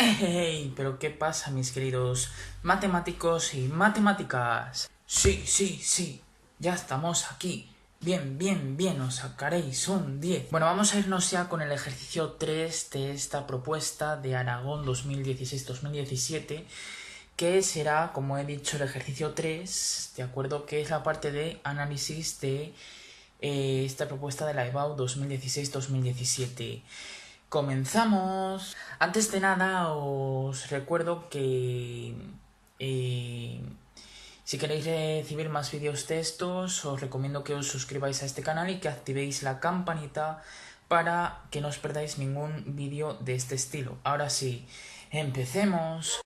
¡Hey! ¿Pero qué pasa, mis queridos matemáticos y matemáticas? Sí, ya estamos aquí. Bien, os sacaréis un 10. Bueno, vamos a irnos ya con el ejercicio 3 de esta propuesta de Aragón 2016-2017, que será, como he dicho, el ejercicio 3, ¿de acuerdo? Que es la parte de análisis de esta propuesta de la EBAU 2016-2017. Comenzamos. Antes de nada, os recuerdo que eh, si queréis recibir más vídeos de estos, os recomiendo que os suscribáis a este canal y que activéis la campanita para que no os perdáis ningún vídeo de este estilo. Ahora sí, empecemos.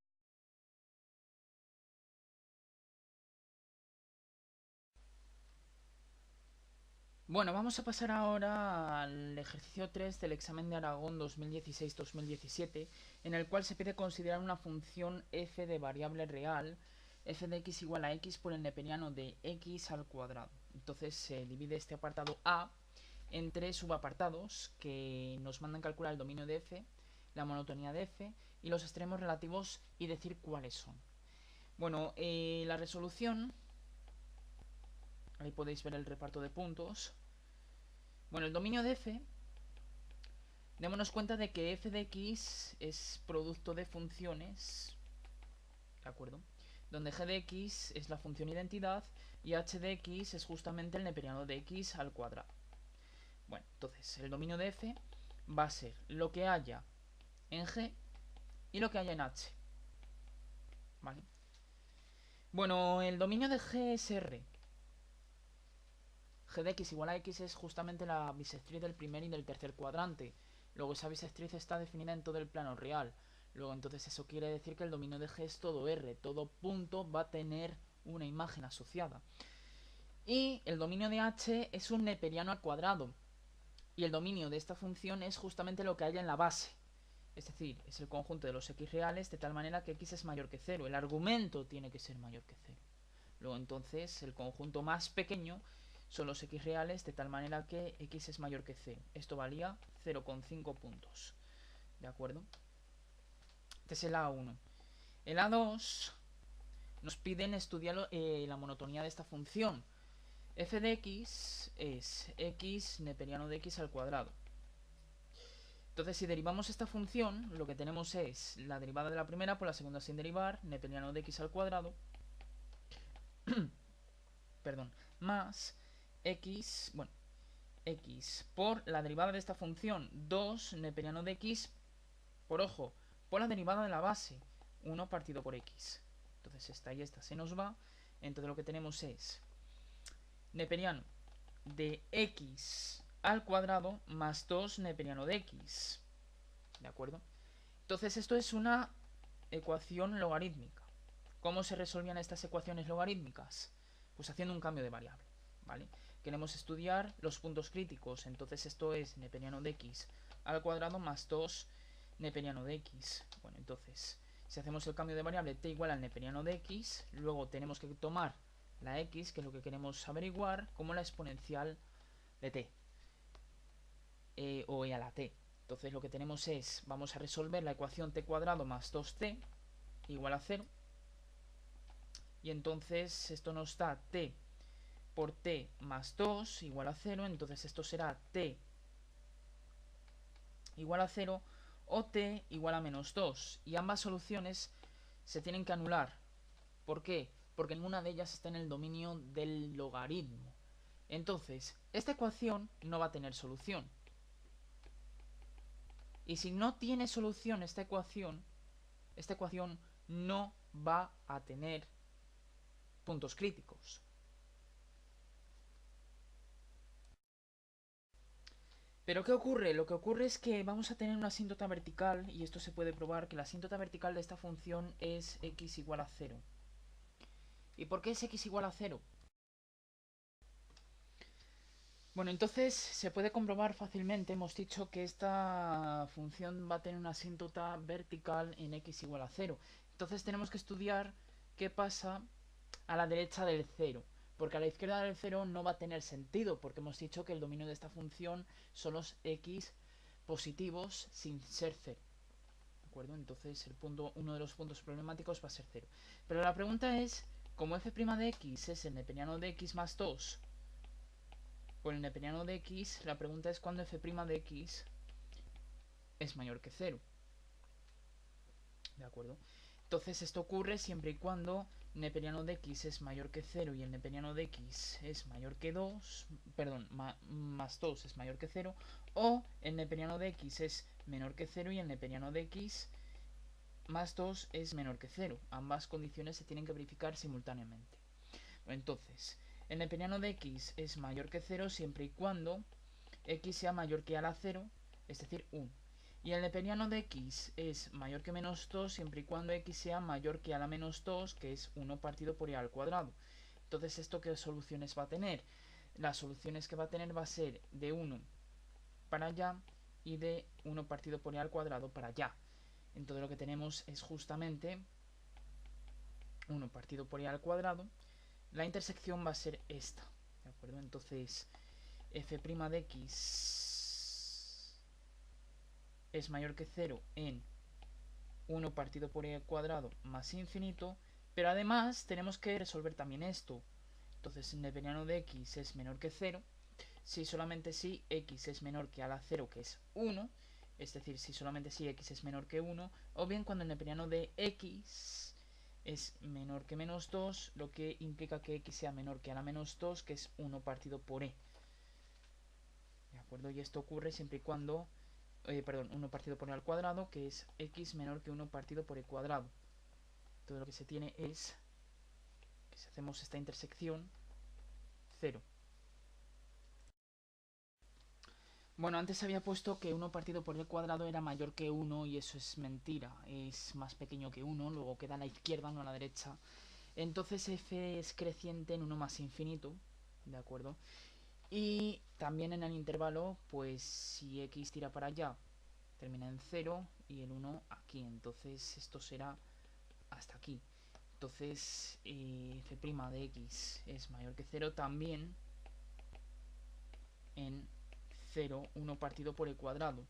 Bueno, vamos a pasar ahora al ejercicio 3 del examen de Aragón 2016-2017, en el cual se pide considerar una función f de variable real, f de x igual a x por el neperiano de x al cuadrado. Entonces se divide este apartado A en tres subapartados que nos mandan calcular el dominio de f, la monotonía de f y los extremos relativos y decir cuáles son. Bueno, la resolución, ahí podéis ver el reparto de puntos. Bueno, el dominio de f, démonos cuenta de que f de x es producto de funciones, ¿de acuerdo? Donde g de x es la función identidad y h de x es justamente el neperiano de x al cuadrado. Bueno, entonces el dominio de f va a ser lo que haya en g y lo que haya en h, ¿vale? Bueno, el dominio de g es r. G de x igual a x es justamente la bisectriz del primer y del tercer cuadrante. Luego esa bisectriz está definida en todo el plano real. Luego entonces eso quiere decir que el dominio de G es todo R. Todo punto va a tener una imagen asociada. Y el dominio de H es un neperiano al cuadrado. Y el dominio de esta función es justamente lo que haya en la base. Es decir, es el conjunto de los x reales de tal manera que x es mayor que 0. El argumento tiene que ser mayor que 0. Luego entonces el conjunto más pequeño son los x reales de tal manera que x es mayor que 0. Esto valía 0,5 puntos. ¿De acuerdo? Este es el A1. El A2 nos piden estudiar la monotonía de esta función. F de x es x neperiano de x al cuadrado. Entonces, si derivamos esta función, lo que tenemos es la derivada de la primera por la segunda sin derivar, neperiano de x al cuadrado, perdón, más x, bueno, x por la derivada de esta función 2 neperiano de x por, ojo, por la derivada de la base 1 partido por x. Entonces esta y esta se nos va. Entonces lo que tenemos es neperiano de x al cuadrado más 2 neperiano de x. ¿De acuerdo? Entonces esto es una ecuación logarítmica. ¿Cómo se resolvían estas ecuaciones logarítmicas? Pues haciendo un cambio de variable, ¿vale? Queremos estudiar los puntos críticos, entonces esto es neperiano de x al cuadrado más 2 neperiano de x. Bueno, entonces, si hacemos el cambio de variable t igual al neperiano de x, luego tenemos que tomar la x, que es lo que queremos averiguar, como la exponencial de t, o e a la t. Entonces lo que tenemos es, vamos a resolver la ecuación t cuadrado más 2t igual a 0. Y entonces esto nos da t por t más 2 igual a 0. Entonces esto será t igual a 0 o t igual a menos 2. Y ambas soluciones se tienen que anular. ¿Por qué? Porque ninguna de ellas está en el dominio del logaritmo. Entonces, esta ecuación no va a tener solución. Y si no tiene solución esta ecuación no va a tener puntos críticos. ¿Pero qué ocurre? Lo que ocurre es que vamos a tener una asíntota vertical, y esto se puede probar, que la asíntota vertical de esta función es x igual a 0. ¿Y por qué es x igual a 0? Bueno, entonces se puede comprobar fácilmente. Hemos dicho que esta función va a tener una asíntota vertical en x igual a 0. Entonces tenemos que estudiar qué pasa a la derecha del 0. Porque a la izquierda del 0 no va a tener sentido, porque hemos dicho que el dominio de esta función son los x positivos sin ser 0. acuerdo? Entonces uno de los puntos problemáticos va a ser 0. Pero la pregunta es, como f' de x es el neperiano de x más 2 por el neperiano de x, la pregunta es cuándo f' de x es mayor que 0. ¿De acuerdo? Entonces esto ocurre siempre y cuando neperiano de x es mayor que 0 y el neperiano de x es mayor que 2, perdón, más 2 es mayor que 0, o el neperiano de x es menor que 0 y el neperiano de x más 2 es menor que 0. Ambas condiciones se tienen que verificar simultáneamente. Entonces, el neperiano de x es mayor que 0 siempre y cuando x sea mayor que a la 0, es decir, 1. Y el neperiano de x es mayor que menos 2 siempre y cuando x sea mayor que a la menos 2, que es 1 partido por a al cuadrado. Entonces, ¿esto qué soluciones va a tener? Las soluciones que va a tener va a ser de 1 para allá y de 1 partido por a al cuadrado para allá. Entonces lo que tenemos es justamente 1 partido por a al cuadrado. La intersección va a ser esta, ¿de acuerdo? Entonces, f' de x es mayor que 0 en 1 partido por e al cuadrado más infinito, pero además tenemos que resolver también esto. Entonces el neperiano de x es menor que 0 si solamente si x es menor que a la 0, que es 1, es decir, si solamente si x es menor que 1, o bien cuando el neperiano de x es menor que menos 2, lo que implica que x sea menor que a la menos 2, que es 1 partido por e. ¿De acuerdo? Y esto ocurre siempre y cuando 1 partido por e al cuadrado, que es x menor que 1 partido por e cuadrado. Todo lo que se tiene es que si hacemos esta intersección, 0. Bueno, antes había puesto que 1 partido por e cuadrado era mayor que 1 y eso es mentira. Es más pequeño que 1, luego queda a la izquierda, no a la derecha. Entonces f es creciente en 1 más infinito, ¿de acuerdo? Y también en el intervalo, pues si x tira para allá, termina en 0 y el 1 aquí. Entonces esto será hasta aquí. Entonces f' de x es mayor que 0 también en 0, 1 partido por el cuadrado.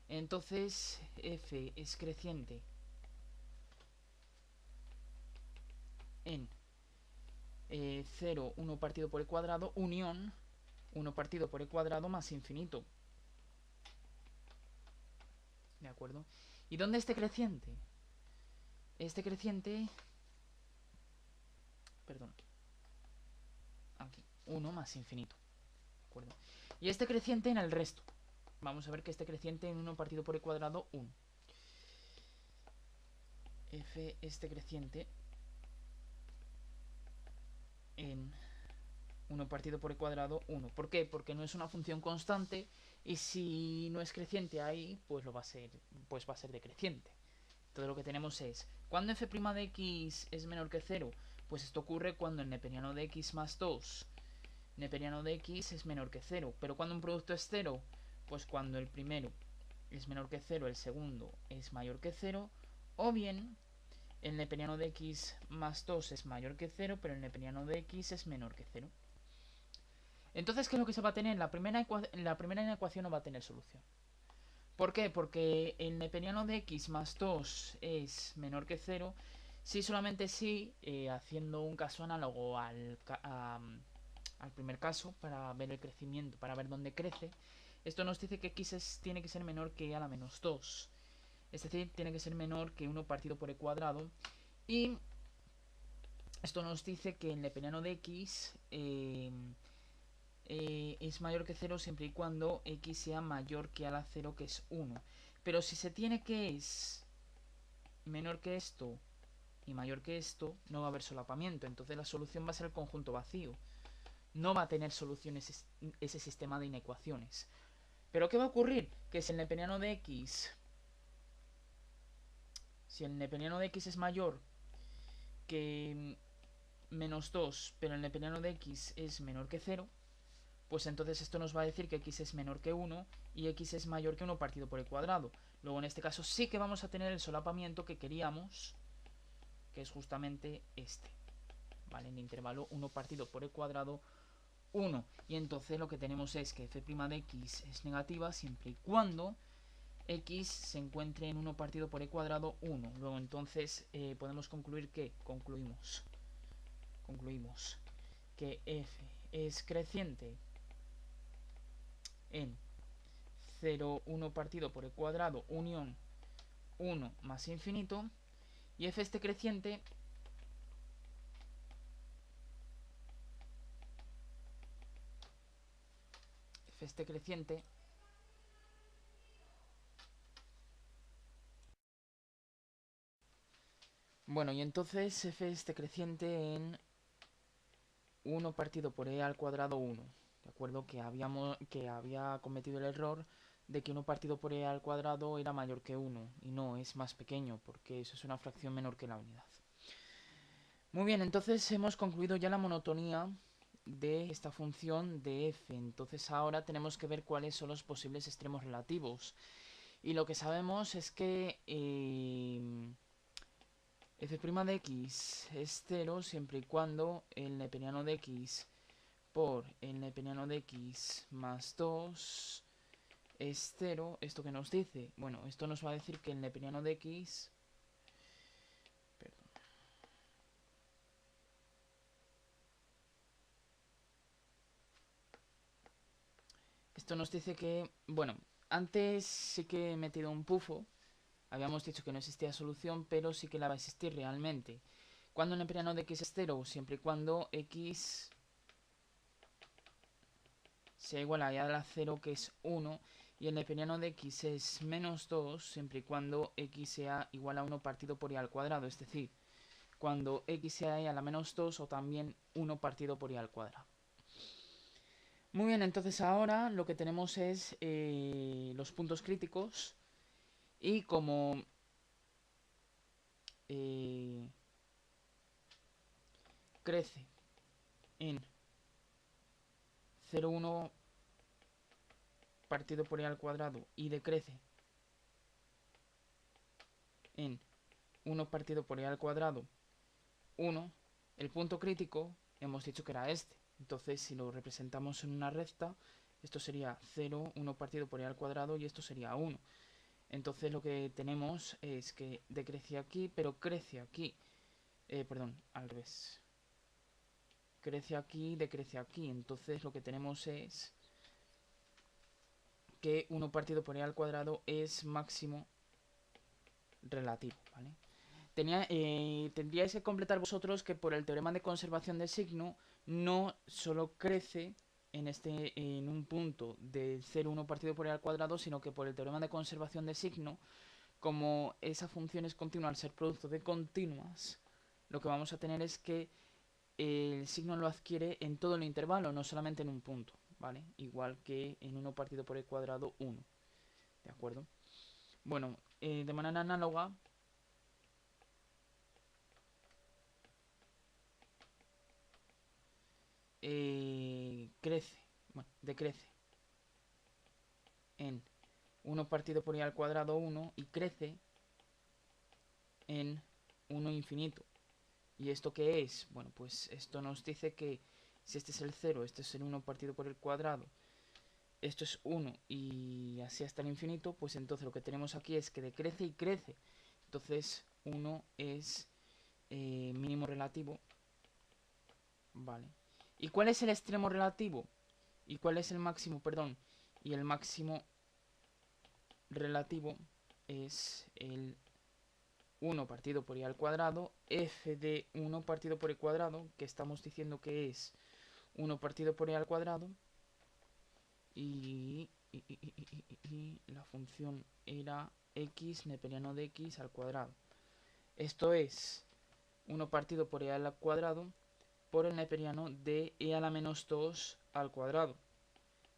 Entonces f es creciente en 0, 1 partido por el cuadrado, unión 1 partido por el cuadrado más infinito. ¿De acuerdo? ¿Y dónde este creciente? Este creciente... Perdón. Aquí. 1 más infinito. ¿De acuerdo? Y este creciente en el resto. Vamos a ver que este creciente en 1 partido por el cuadrado, 1. F este creciente en 1 partido por el cuadrado, 1. ¿Por qué? Porque no es una función constante y si no es creciente ahí, pues va a ser decreciente. Todo lo que tenemos es, cuando f' de x es menor que 0, pues esto ocurre cuando el neperiano de x más 2, neperiano de x es menor que 0. Pero cuando un producto es 0, pues cuando el primero es menor que 0, el segundo es mayor que 0, o bien el neperiano de x más 2 es mayor que 0, pero el neperiano de x es menor que 0. Entonces, ¿qué es lo que se va a tener? La primera ecuación no va a tener solución. ¿Por qué? Porque el neperiano de x más 2 es menor que 0 si solamente si, haciendo un caso análogo al primer caso, para ver el crecimiento, para ver dónde crece, esto nos dice que x tiene que ser menor que a la menos 2. Es decir, tiene que ser menor que 1 partido por e cuadrado. Y esto nos dice que el neperiano de x es mayor que 0 siempre y cuando x sea mayor que a la 0, que es 1. Pero si se tiene que es menor que esto y mayor que esto, no va a haber solapamiento. Entonces la solución va a ser el conjunto vacío. No va a tener soluciones ese sistema de inecuaciones. ¿Pero qué va a ocurrir? Que si el neperiano de x es mayor que menos 2, pero el neperiano de x es menor que 0, pues entonces esto nos va a decir que x es menor que 1 y x es mayor que 1 partido por el cuadrado. Luego en este caso sí que vamos a tener el solapamiento que queríamos, que es justamente este, ¿vale? En intervalo 1 partido por el cuadrado, 1. Y entonces lo que tenemos es que f' de x es negativa siempre y cuando x se encuentre en 1 partido por e cuadrado 1. Luego entonces podemos concluir que concluimos que f es creciente en 0, 1 partido por e cuadrado unión 1 más infinito, y f este creciente bueno, y entonces f este creciente en 1 partido por e al cuadrado 1. De acuerdo, que había cometido el error de que 1 partido por e al cuadrado era mayor que 1, y no, es más pequeño, porque eso es una fracción menor que la unidad. Muy bien, entonces hemos concluido ya la monotonía de esta función de f. Entonces ahora tenemos que ver cuáles son los posibles extremos relativos. Y lo que sabemos es que f' de x es 0 siempre y cuando el neperiano de x por el neperiano de x más 2 es 0. ¿Esto qué nos dice? Bueno, esto nos va a decir que el neperiano de x... Perdón. Esto nos dice que... Bueno, antes sí que he metido un pufo. Habíamos dicho que no existía solución, pero sí que la va a existir realmente. Cuando el neperiano de x es 0, siempre y cuando x sea igual a y a la 0, que es 1, y el neperiano de x es menos 2, siempre y cuando x sea igual a 1 partido por y al cuadrado, es decir, cuando x sea y a la menos 2 o también 1 partido por y al cuadrado. Muy bien, entonces ahora lo que tenemos es los puntos críticos, y como crece en 0,1 partido por e al cuadrado y decrece en 1 partido por e al cuadrado 1, el punto crítico hemos dicho que era este. Entonces, si lo representamos en una recta, esto sería 0, 1 partido por e al cuadrado, y esto sería 1. Entonces lo que tenemos es que decrece aquí, pero crece aquí. Perdón, al revés. Crece aquí, decrece aquí. Entonces lo que tenemos es que 1 partido por e al cuadrado es máximo relativo, ¿vale? Tendríais que completar vosotros que por el teorema de conservación de signo no solo crece en un punto de 0, 1 partido por e al cuadrado, sino que por el teorema de conservación de signo, como esa función es continua al ser producto de continuas, lo que vamos a tener es que el signo lo adquiere en todo el intervalo, no solamente en un punto, ¿vale? Igual que en 1 partido por e cuadrado 1, ¿de acuerdo? Bueno, de manera análoga, decrece en 1 partido por i al cuadrado 1 y crece en 1 infinito. ¿Y esto qué es? Bueno, pues esto nos dice que si este es el 0, este es el 1 partido por el cuadrado, esto es 1 y así hasta el infinito, pues entonces lo que tenemos aquí es que decrece y crece. Entonces 1 es mínimo relativo, ¿vale? ¿Y cuál es el extremo relativo? ¿Y cuál es el máximo? Perdón. Y el máximo relativo es el 1 partido por i al cuadrado, f de 1 partido por i cuadrado, que estamos diciendo que es 1 partido por i al cuadrado, y la función era x neperiano de x al cuadrado. Esto es 1 partido por e al cuadrado por el neperiano de e a la menos 2 al cuadrado.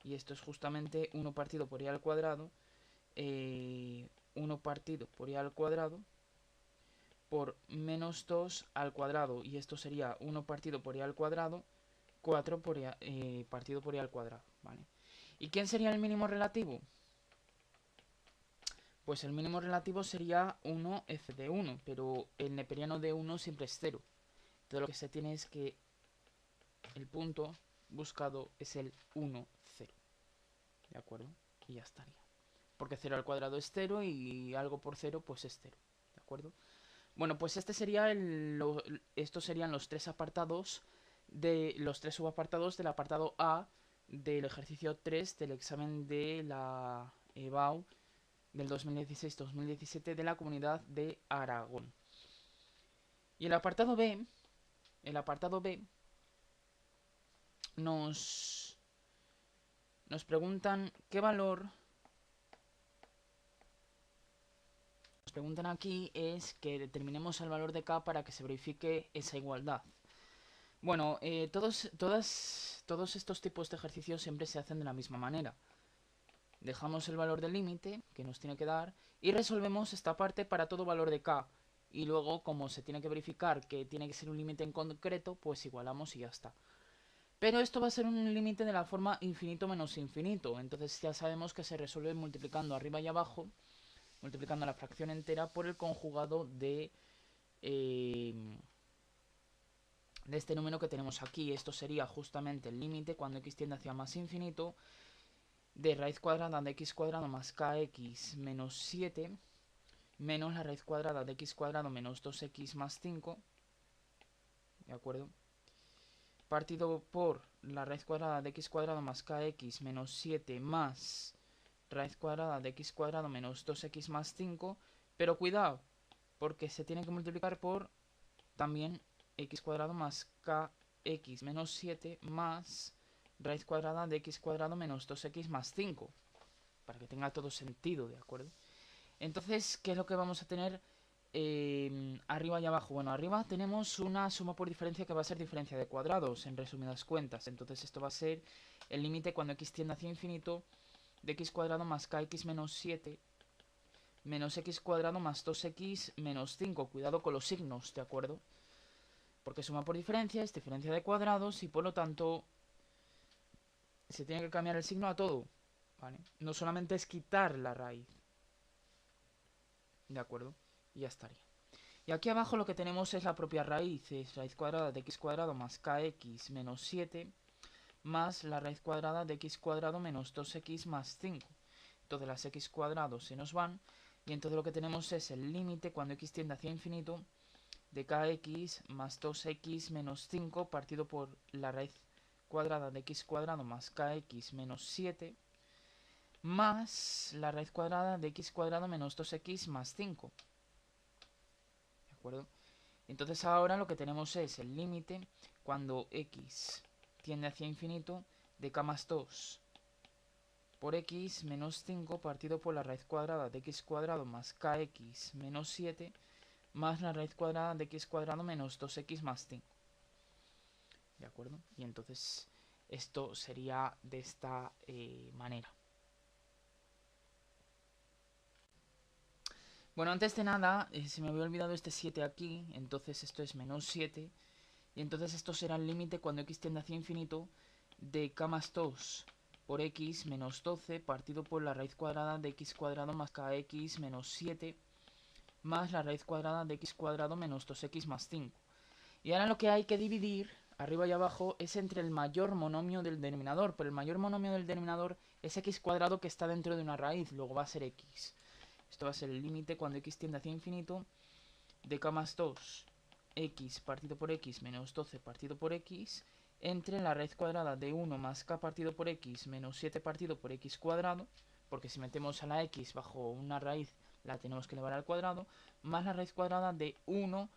Y esto es justamente 1 partido por e al cuadrado, 1 partido por i al cuadrado por menos 2 al cuadrado. Y esto sería 1 partido por i al cuadrado, 4 por partido por i al cuadrado, ¿vale? ¿Y quién sería el mínimo relativo? Pues el mínimo relativo sería 1 f de 1, pero el neperiano de 1 siempre es 0. Entonces lo que se tiene es que el punto buscado es el 1, 0. ¿De acuerdo? Y ya estaría. porque 0 al cuadrado es 0 y algo por 0 pues es 0, ¿de acuerdo? Bueno, pues este sería estos serían los tres apartados de los tres subapartados del apartado A del ejercicio 3 del examen de la EBAU del 2016-2017 de la Comunidad de Aragón. Y el apartado B nos preguntan qué valor. Nos preguntan aquí es que determinemos el valor de K para que se verifique esa igualdad. Bueno, todos estos tipos de ejercicios siempre se hacen de la misma manera. Dejamos el valor del límite que nos tiene que dar y resolvemos esta parte para todo valor de K. Y luego, como se tiene que verificar que tiene que ser un límite en concreto, pues igualamos y ya está. Pero esto va a ser un límite de la forma infinito menos infinito. Entonces ya sabemos que se resuelve multiplicando arriba y abajo, multiplicando la fracción entera por el conjugado de este número que tenemos aquí. Esto sería justamente el límite cuando x tiende hacia más infinito de raíz cuadrada de x cuadrado más kx menos 7 menos la raíz cuadrada de x cuadrado menos 2x más 5, ¿de acuerdo? Partido por la raíz cuadrada de x cuadrado más kx menos 7 más raíz cuadrada de x cuadrado menos 2x más 5, pero cuidado, porque se tiene que multiplicar por también x cuadrado más kx menos 7 más raíz cuadrada de x cuadrado menos 2x más 5, para que tenga todo sentido, ¿de acuerdo? Entonces, ¿qué es lo que vamos a tener arriba y abajo? Bueno, arriba tenemos una suma por diferencia que va a ser diferencia de cuadrados, en resumidas cuentas. Entonces esto va a ser el límite cuando x tiende hacia infinito de x cuadrado más kx menos 7 menos x cuadrado más 2x menos 5. Cuidado con los signos, ¿de acuerdo? Porque suma por diferencia es diferencia de cuadrados y por lo tanto se tiene que cambiar el signo a todo, ¿vale? No solamente es quitar la raíz, ¿de acuerdo? Y ya estaría. Y aquí abajo lo que tenemos es la propia raíz, es raíz cuadrada de x cuadrado más kx menos 7 más la raíz cuadrada de x cuadrado menos 2x más 5. Entonces las x cuadrados se nos van y entonces lo que tenemos es el límite cuando x tiende hacia infinito de kx más 2x menos 5 partido por la raíz cuadrada de x cuadrado más kx menos 7 más la raíz cuadrada de x cuadrado menos 2x más 5. ¿De acuerdo? Entonces ahora lo que tenemos es el límite cuando x tiende hacia infinito de k más 2 por x menos 5 partido por la raíz cuadrada de x cuadrado más kx menos 7 más la raíz cuadrada de x cuadrado menos 2x más 5. ¿De acuerdo? Y entonces esto sería de esta manera. Bueno, antes de nada, se me había olvidado este 7 aquí, entonces esto es menos 7. Y entonces esto será el límite cuando x tiende hacia infinito de k más 2 por x menos 12 partido por la raíz cuadrada de x cuadrado más kx menos 7 más la raíz cuadrada de x cuadrado menos 2x más 5. Y ahora lo que hay que dividir, arriba y abajo, es entre el mayor monomio del denominador. Pero el mayor monomio del denominador es x cuadrado que está dentro de una raíz, luego va a ser x. Esto va a ser el límite cuando x tiende hacia infinito de k más 2 x partido por x menos 12 partido por x entre la raíz cuadrada de 1 más k partido por x menos 7 partido por x cuadrado, porque si metemos a la x bajo una raíz la tenemos que elevar al cuadrado, más la raíz cuadrada de 1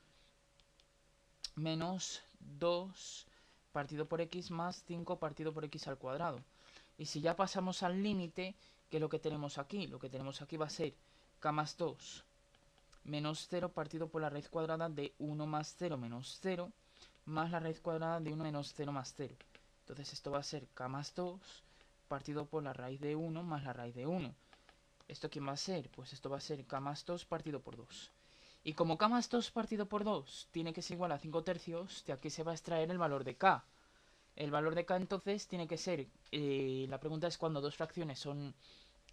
menos 2 partido por x más 5 partido por x al cuadrado. Y si ya pasamos al límite, ¿qué es lo que tenemos aquí? Lo que tenemos aquí va a ser k más 2 menos 0 partido por la raíz cuadrada de 1 más 0 menos 0 más la raíz cuadrada de 1 menos 0 más 0. Entonces esto va a ser k más 2 partido por la raíz de 1 más la raíz de 1. ¿Esto quién va a ser? Pues esto va a ser k más 2 partido por 2. Y como k más 2 partido por 2 tiene que ser igual a 5 tercios, de aquí se va a extraer el valor de k. El valor de k entonces tiene que ser, la pregunta es cuando dos fracciones son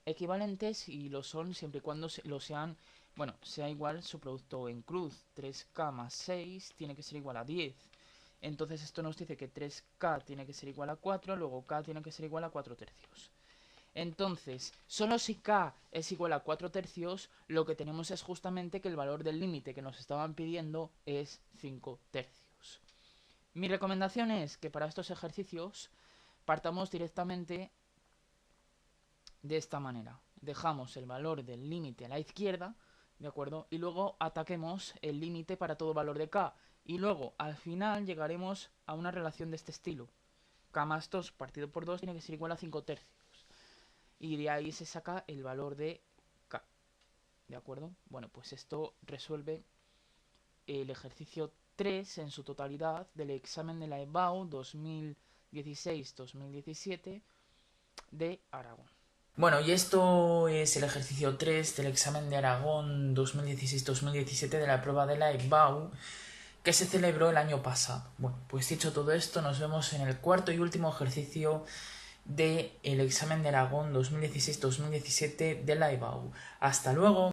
equivalentes y lo son siempre y cuando lo sean, bueno, sea igual su producto en cruz. 3k más 6 tiene que ser igual a 10. Entonces esto nos dice que 3k tiene que ser igual a 4, luego k tiene que ser igual a 4 tercios. Entonces, solo si k es igual a 4/3, lo que tenemos es justamente que el valor del límite que nos estaban pidiendo es 5/3. Mi recomendación es que para estos ejercicios partamos directamente de esta manera. Dejamos el valor del límite a la izquierda, ¿de acuerdo? Y luego ataquemos el límite para todo valor de k. Y luego, al final, llegaremos a una relación de este estilo. K más 2 partido por 2 tiene que ser igual a 5/3. Y de ahí se saca el valor de k. ¿De acuerdo? Bueno, pues esto resuelve el ejercicio 3 en su totalidad del examen de la EBAU 2016-2017 de Aragón. Bueno, y esto es el ejercicio 3 del examen de Aragón 2016-2017 de la prueba de la EBAU que se celebró el año pasado. Bueno, pues dicho todo esto, nos vemos en el cuarto y último ejercicio del examen de Aragón 2016-2017 de la EBAU. Hasta luego.